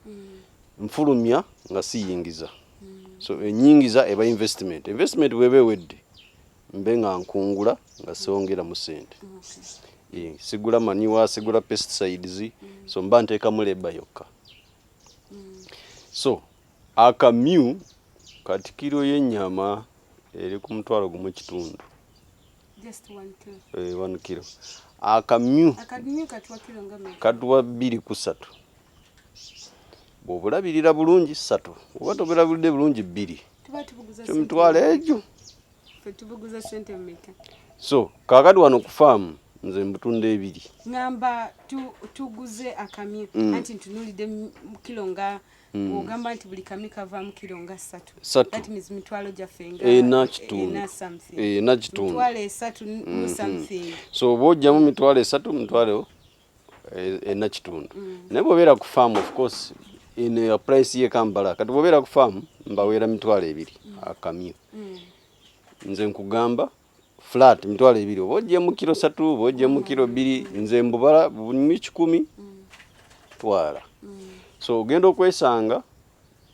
Nfulumya nga siyingiza. So enyingiza eba investment bweba ewedde mbe nga nkungula nga sewongera mu ssente. Sigula manure, sigula pesticides, so mba nteeka mu leba yokka. So akamyu kati kiro y'ennyama eri ku mutwalo gumu kitundu. Just 1 kilo. 1 kilo. Akamyu katuwa kilo ngamu. Katuwa 2 ku 3. Bw'obulabirira bulungi 3. Oba tobulabirira bulungi 2. Tuba tubuguza kyo mitwalo egyo. Tubuguza sente mmeka. So kakati wano ku farm nze mbutunda 2. Ngamba tuguze akamyu anti ntunulide kilo nga ogamba nti buli kamyu kavaamu kilo nga 3. That means mitwalo gyaffe nga na kitundu. Na kitundu. Mitwalo 3 mu something. So bw'ojjamu mitwalo 3 mitwalo na kitundu. Naye bw'obeera ku farm of course in a price ye Kampala kati bw'obeera ku farm mbaweera mitwalo 2 akamyu. Nze nkugamba flat mitwalo 2 oba ojjemu kilo 3 oba ojjemu kilo 2 nze mbubala buli 10 twala. So ogenda okwesanga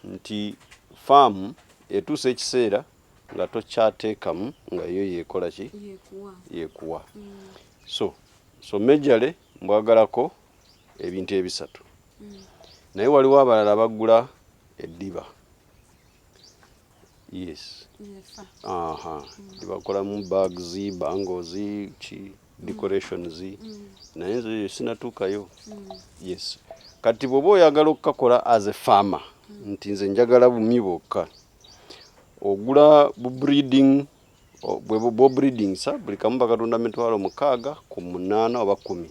nti farm etuuse ekiseera nga tokyateekamu nga yo yekola ki yekuwa. So majorly mbwagalako ebintu ebisatu. Naye waliwo abalala bagula eddiba. Yes. Bakolamu bags, bangles, decorations. Naye nze sinatuukayo. Yes. Kati bw'oba oyagala okukakola as a farmer nti nze njagala bumyu bwokka. Ogula bu breeding bwe breeding sa buli kamu bakatunda mitwalo 6 ku 8 oba 10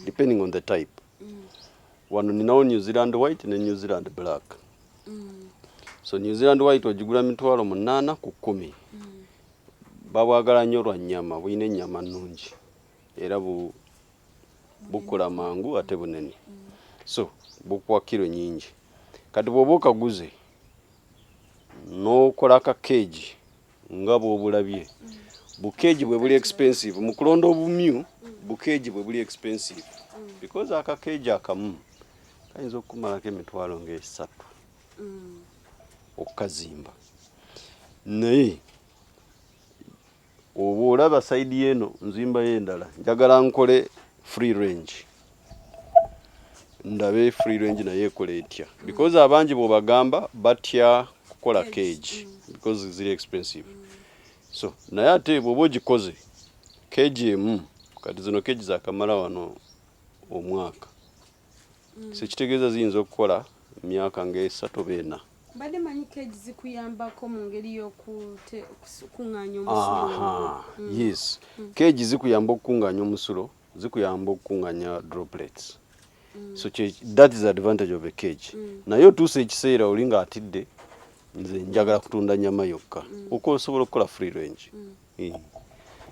depending on the type. Wano ninawo New Zealand white ne New Zealand black. So New Zealand white ogigula mitwalo 8 ku 10. Babwagala nnyo lwa nnyama, buyina ennyama nnungi era bukula mangu ate bunene. So bukwa kilo nyingi. Kati bw'oba okaguze n'okola ka cage nga bw'obulabye. Bu cage bwe buli expensive. Mu kulonda obumyu bu cage bwe buli expensive. Because aka cage akamu kayinza okumalako emitwalo nga 3 okukazimba. Naye oba olaba side yeno nzimba y'endala njagala nkole free range. Ndabe free range naye ekole etya. Because abangi bw'obagamba batya kukola cage because ziri expensive. So naye ate bw'oba ogikoze cage emu kati zino cage zakamala wano omwaka. Sekitegeeza ziyinza okukola myaka nga 3 oba 4. Mbadde manyi cage zikuyambako mu ngeri y'okukuŋŋaanya omusulo. Yes. Cage zikuyamba okukuŋŋaanya omusulo, zikuyamba okukuŋŋaanya droplets. So that is the advantage of a cage. Naye otuuse ekiseera oli nga atidde nze njagala kutunda nnyama yokka. Osobola okukola free range.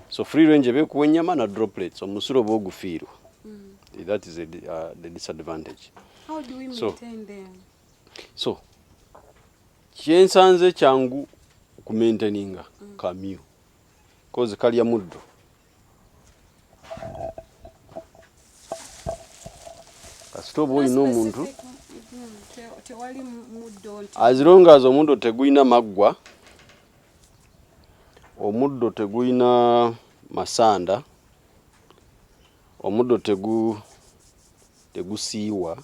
So free range eba ekuwa ennyama na droplets omusulo oba ogufiirwa. That is the disadvantage. How do we maintain them? So kyensanze kyangu ku maintaininga kamyu. Kozi kalya muddo. Kasita oba olina omuntu tewali muddo as long as omuddo teguyina maggwa, omuddo teguyina masanda, omuddo tegusiiwa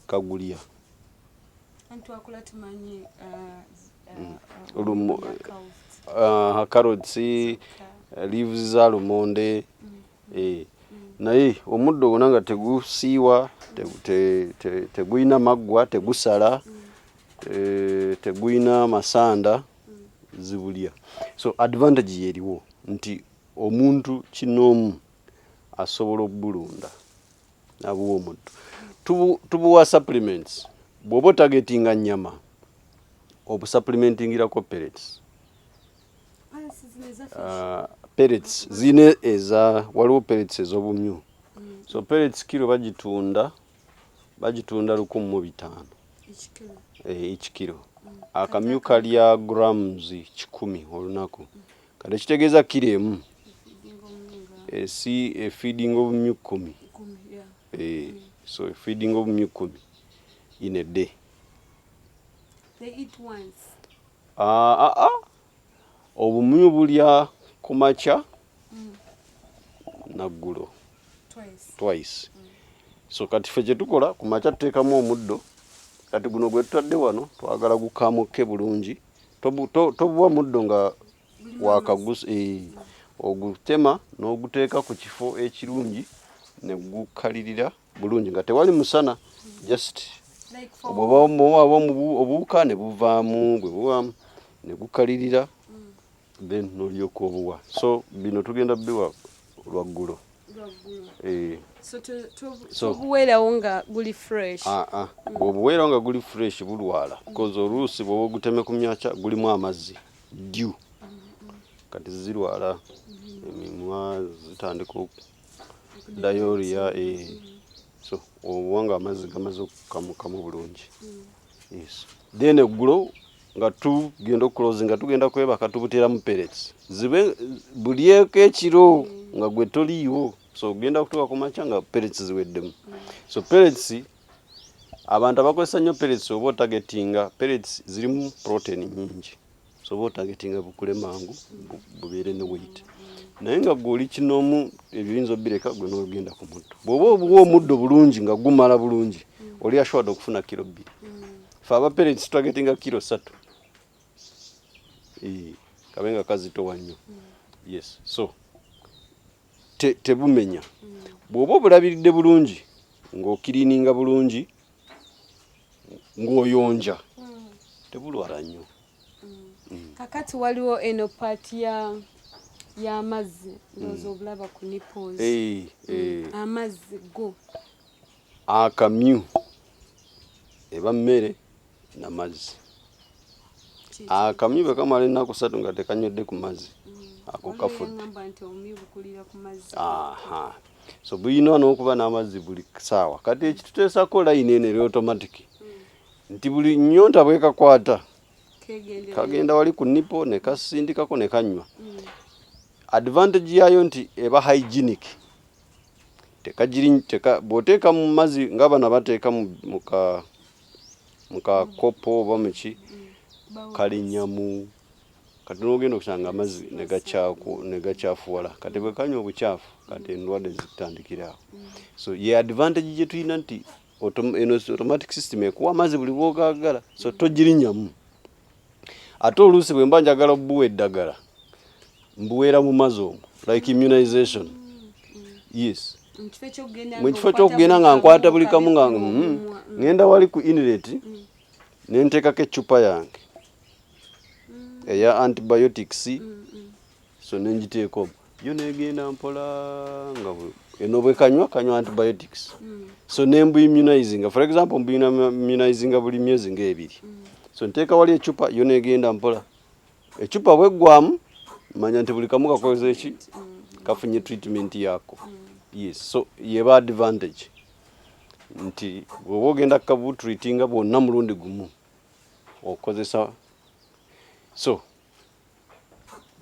kagulya. Antwakula tumanyi carrots, leaves za lumonde. Naye omuddo gwonna nga tegusiiwa, teguyina maggwa, tegusala, teguyina masanda, zibulya. So advantage yeriwo nti omuntu kinoomu asobola okubulunda nabuwa omuddo. Tubuwa supplements. Bw'oba otagetinga nnyama obusupplementingirako pellets. Pellets zine waliwo pellets ez'obumyu. So pellets kilo bagitunda 1,500 each kilo. Akamyu kalya grams 10 olunaku. Kati ekitegeeza kilo emu feeding obumyu 10. So feeding obumyu 10 in a day. They eat once. Obumyu bulya ku makya naggulo twice. So kati ffe kye tukola ku makya tuteekamu omuddo. Kati guno gwe tutadde wano twagala gukamuke bulungi tobuwa muddo nga wakagusa ogutema n'oguteeka ku kifo ekirungi ne gukalirira bulungi nga tewali musana just obuwuka ne buvaamu bwe buvaamu ne gukalirira then n'olyoka obuwa. So bino tugenda biwa lwaggulo. So buweerawo nga guli fresh. Bw'obuweerawo nga guli fresh bulwala because oluusi bw'oba oguteme ku myakya gulimu amazzi dew kati zirwala emimwa zitandika diarrhea. So obuwanga amazzi gamaze okukamukamu bulungi. Yes. Then eggulo nga tugenda okuclose nga tugenda kwebaka tubuteeramu pellets zibe bulyeko ekiro nga gwe toliiwo. So ogenda kutuuka ku makya nga pellets ziweddemu. So pellets abantu abakozesa nnyo pellets oba otagetinga pellets zirimu protein nyingi. So oba otagetinga bukule mangu bubeere ne weight. Naye nga gwoli kinoomu ebiyinza obireka gwe n'ogenda ku muddo. Bw'oba obuwa omuddo bulungi nga gumala bulungi oli assured okufuna kilo 2. Fe aba pellets tutagetinga kilo 3. Kabenga kazitowa nnyo. Yes. So tebumenya. Bw'oba obulabiridde bulungi ng'okiriininga bulungi ng'oyonja tebulwala nnyo. Kakati waliwo eno paati y'amazzi ndowooza obulaba ku nipples. Amazzi go akamyu eba mmere n'amazzi. Akamyu bwe kamala ennaku 3 nga tekanywedde ku mazzi ako kafudde. So bulina n'okuba n'amazzi buli ssaawa. Kati ekituteesako layini eno eri automatic nti buli nnyonta bwekakwata kagenda wali ku nippo ne kasindikako ne kanywa. Advantage yayo nti eba hygienic. Bw'oteeka mu mazzi nga bano bateeka mu kakopo oba muki kalinnyamu kati n'ogenda okusanga amazzi ne gakyafuwala. Kati bwe kanywa obukyafu kati endwadde zitandikira awo. So ye advantage gye tulina nti eno automatic system ekuwa amazzi buli bw'ogaagala. So togirinnyamu. Ate oluusi bwe mba njagala obuwa eddagala mbuweera mu mazzi omwo like immunization. Yes. Mu kifo ky'okugenda nga nkwata buli kamu nga ngenda wali ku inlet ne nteekako eccupa yange eya antibiotics. So ne ngiteeka omwo yo neegenda mpola nga eno bwe kanywa antibiotics. So ne mbu immunizing. For example mbu immunizing buli myezi ng'ebiri. So nteeka wali eccupa yo neegenda mpola. Eccupa bweggwamu manya nti buli kamu kakozesa eki kafunye treatment yaako. Yes. So yeba advantage nti bw'oba ogenda kabutreatinga bwonna mulundi gumu okozesa. So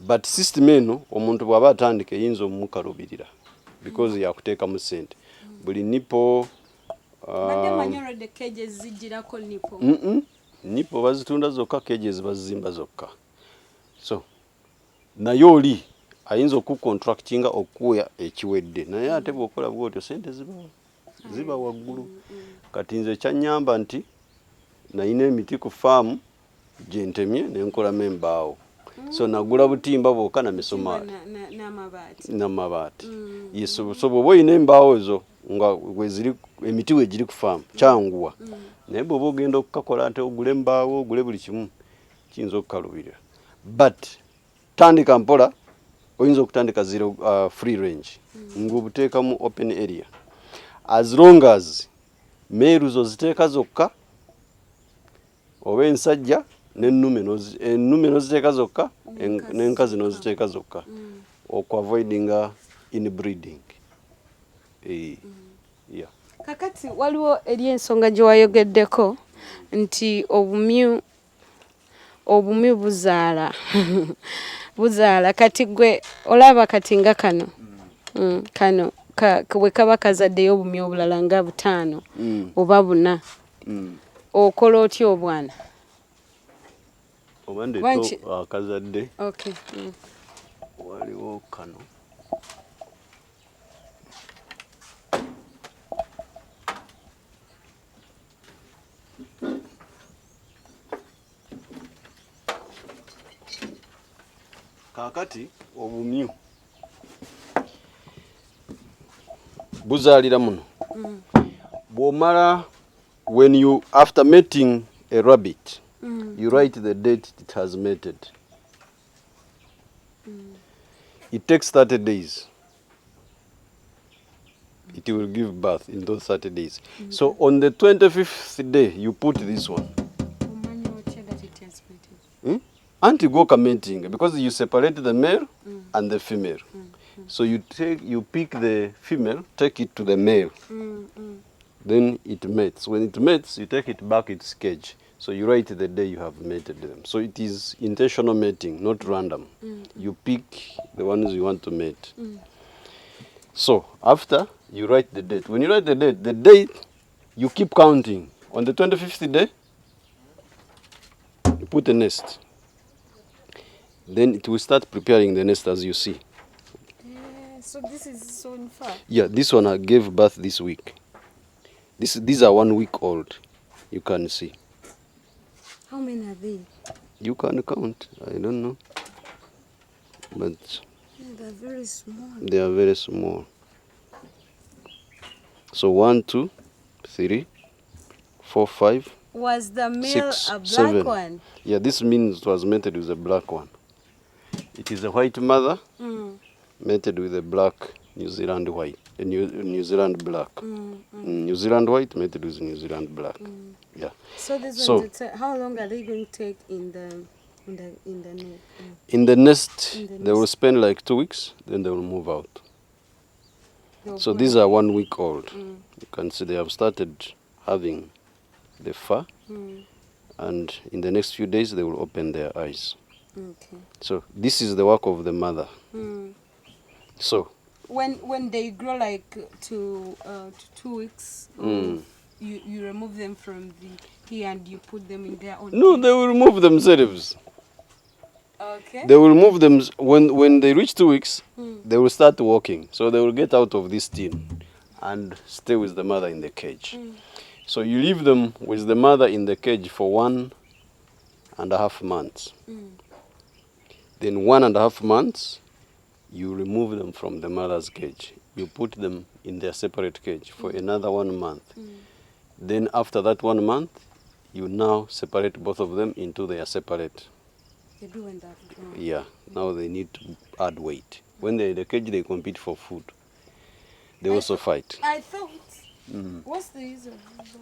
but system eno omuntu bw'aba atandika eyinza omumukalubirira because yakuteeka mu ssente buli nippo nippo bazitunda zokka, cages bazimba zokka. So naye oli ayinza okucontractinga okuya ekiwedde naye ate bw'okola bw'otyo ssente ziba waggulu. Kati nze kyannyamba nti nayina emiti ku faamu gye ntemye ne nkolamu embaawo. So nagula butimba bwokka na misomaali n'amabaati. Yes. So bw'oba olina embaawo ezo nga emiti we giri ku faamu kyanguwa. Naye bw'oba ogenda okukakola ate ogule embaawo ogule buli kimu kiyinza okukalubirira. But tandika mpola. Oyinza okutandika free range ng'obuteeka mu open area as long as meeru zoziteeka zokka oba ensajja n'ennume n'oziteeka zokka n'enkazi n'oziteeka zokka okuavoidinga inbreeding. Kakati waliwo eri ensonga gye wayogeddeko nti obumyu buzaala buzaala. Kati gwe olaba kati nga kano bwe kaba kazaddeyo obumyu obulala nga 5 oba 4 okola otya obwana? Oba ndeeta akazadde. Okay. Waliwo kano. Kakati obumyu buzalira muno. Bwomala, when you after mating a rabbit, you write the date it has mated. It takes 30 days. It will give birth in those 30 days. So on the 25th day, you put this one. Anti-goka mating, because you separate the male and the female. So you pick the female, take it to the male. Then it mates. When it mates, you take it back its cage. So you write the day you have mated them. So it is intentional mating, not random. You pick the ones you want to mate. So after, you write the date. When you write the date you keep counting. On the 25th day, you put a nest. Then it will start preparing the nest as you see. So this is so far? Yeah, this one I gave birth this week. These are 1 week old. You can see. How many are they? You can count. I don't know. But they're very small. They are very small. So 1, 2, 3, 4, 5. Was the male 6, a black 7. one? Yeah, this means it was mated with a black one. It is a white mother mated with a black New Zealand white, a New Zealand black. New Zealand white mated with New Zealand black. Yeah. So this one, how long are they going to take in the nest? In the nest, they will spend like 2 weeks, then they will move out. So these are 1 week old. You can see they have started having the fur, and in the next few days they will open their eyes. Okay. So this is the work of the mother. So when they grow like to 2 weeks, you remove them from here and you put them in their own. No, they will remove themselves. Okay. They will remove them when they reach 2 weeks. They will start walking. So they will get out of this tin and stay with the mother in the cage. So you leave them with the mother in the cage for 1.5 months. Then 1.5 months, you remove them from the mother's cage. You put them in their separate cage for another 1 month. Then after that 1 month, you now separate both of them into their separate. They're doing that. Yeah, now they need to add weight. When they're in the cage, they compete for food. They also fight. I thought, what's the use of those?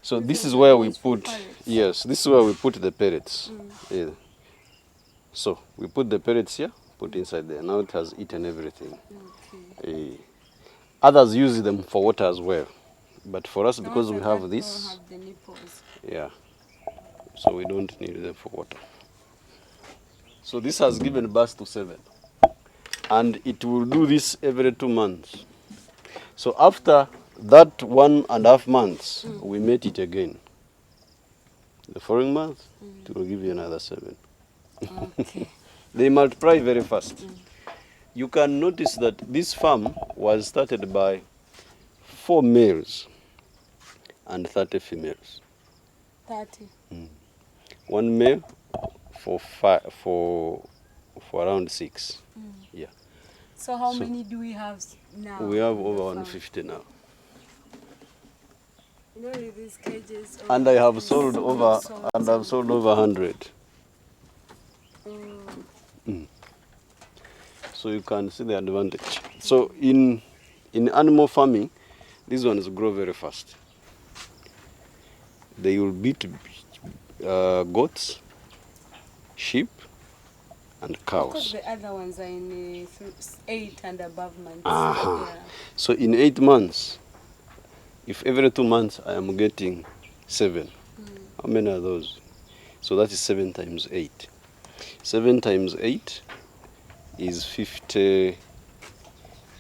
So this is where we put, yes, this is where we put the pellets. Yeah. So we put the pellets here, put inside there. Now it has eaten everything. Others use them for water as well. But for us, because we have this, have the nipples. Yeah, so we don't need them for water. So this has given birth to 7. And it will do this every 2 months. So after that 1.5 months, we mate it again. The following month, it will give you another 7. Okay. They multiply very fast. You can notice that this farm was started by 4 males and 30 females. 30. 1 male for around 6. Yeah. So how many do we have now? We have over 150 now. You know, these cages. And I have sold over 100. So you can see the advantage. So in animal farming, these ones grow very fast. They will beat goats, sheep, and cows. Because the other ones are in 8 and above months. Yeah. So in 8 months, if every 2 months I am getting 7, how many are those? So that is 7 times 8. 7 times 8 is 50.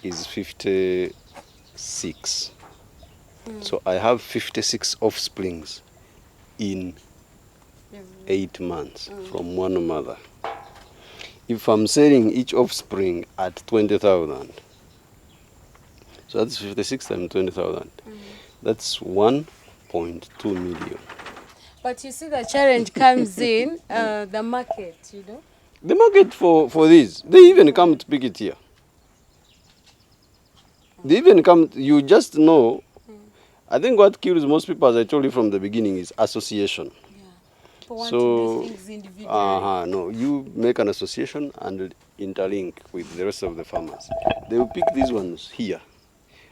Is 56. So I have 56 offsprings in 8 months from one mother. If I'm selling each offspring at 20,000, so that's 56 times 20,000. That's 1.2 million. But you see, the challenge comes in the market, you know. The market for these, they even come to pick it here. They even come, you just know. I think what kills most people, as I told you from the beginning, is association. People want to do things individually. No, you make an association and interlink with the rest of the farmers. They will pick these ones here.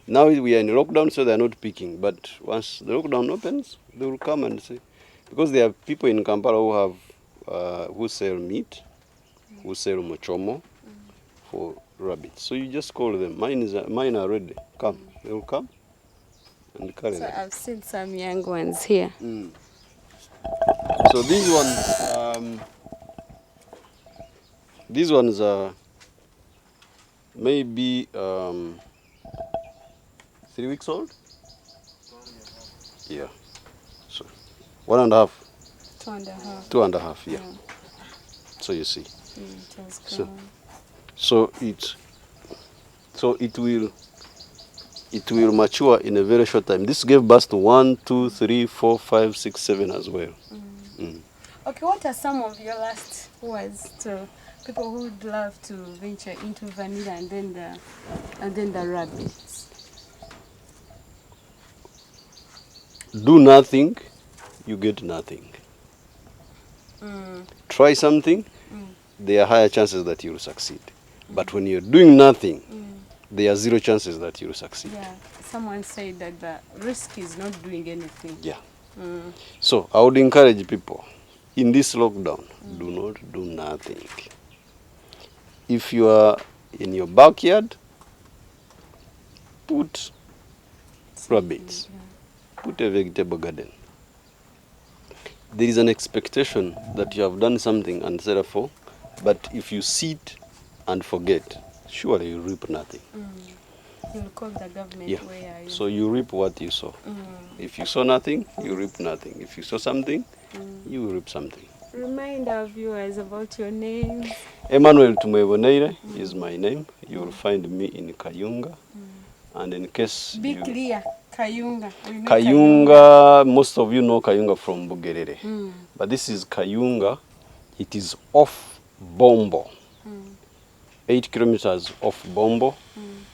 Now we are in lockdown, so they are not picking. But once the lockdown opens, they will come and say, because there are people in Kampala who have who sell meat, who sell mochomo for rabbits. So you just call them. Mine are ready. Come, they will come and carry them. I've seen some young ones here. So these ones are maybe 3 weeks old. Yeah. So 1.5. 2.5. 2.5. Yeah. So you see. So it will mature in a very short time. This gave birth to 1, 2, 3, 4, 5, 6, 7 as well. Okay, what are some of your last words to people who would love to venture into vanilla and then the rabbits? Do nothing, you get nothing. Try something, there are higher chances that you will succeed. But when you're doing nothing, there are 0 chances that you will succeed. Yeah, someone said that the risk is not doing anything. Yeah. So I would encourage people, in this lockdown, do not do nothing. If you are in your backyard, put rabbits, put a vegetable garden. There is an expectation that you have done something and therefore, but if you sit and forget, surely you reap nothing. You'll call the government. Yeah. Where are you? So you reap what you sow. If you sow nothing, you reap nothing. If you sow something, you reap something. Remind our viewers about your names. Emmanuel Tumweboneire is my name. You will find me in Kayunga. And in case Be clear, Kayunga. Kayunga, most of you know Kayunga from Bugerere. But this is Kayunga. It is off Bombo. 8 kilometers off Bombo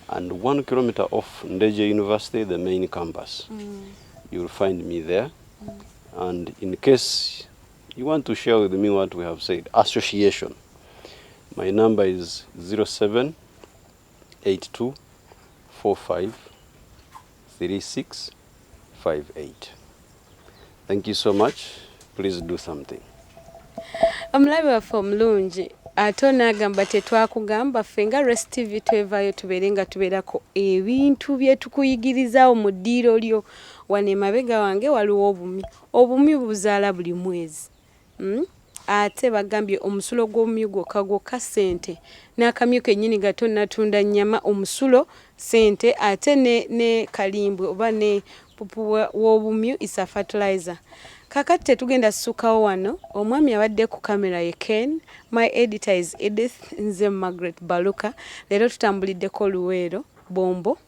and 1 kilometer off Ndeje University, the main campus. You will find me there. And in case you want to share with me what we have said, association, my number is 0782453658. Thank you so much. Please do something. Omulabe waffe omulungi ate onaagamba tetwakugamba ffe nga Rest TV twevaayo tubeere nga tubeerako ebintu bye tukuyigirizaawo mu ddiiro lyo. Wano emabega wange waliwo obumyu buzaala buli mwezi. Ate bagambye omusulo gw'omumyu gwokka ssente, n'akamyu kennyini nga tonnatunda nnyama, omusulo ssente, ate ne kalimbwe oba ne pupu w'obumyu is a fertilizer. Kakati tetugenda ssukawo wano, omwami abadde ku kamera ye Ken, my editor is Edith, nze Margaret Baluka. Leero tutambuliddeko Luweero Bombo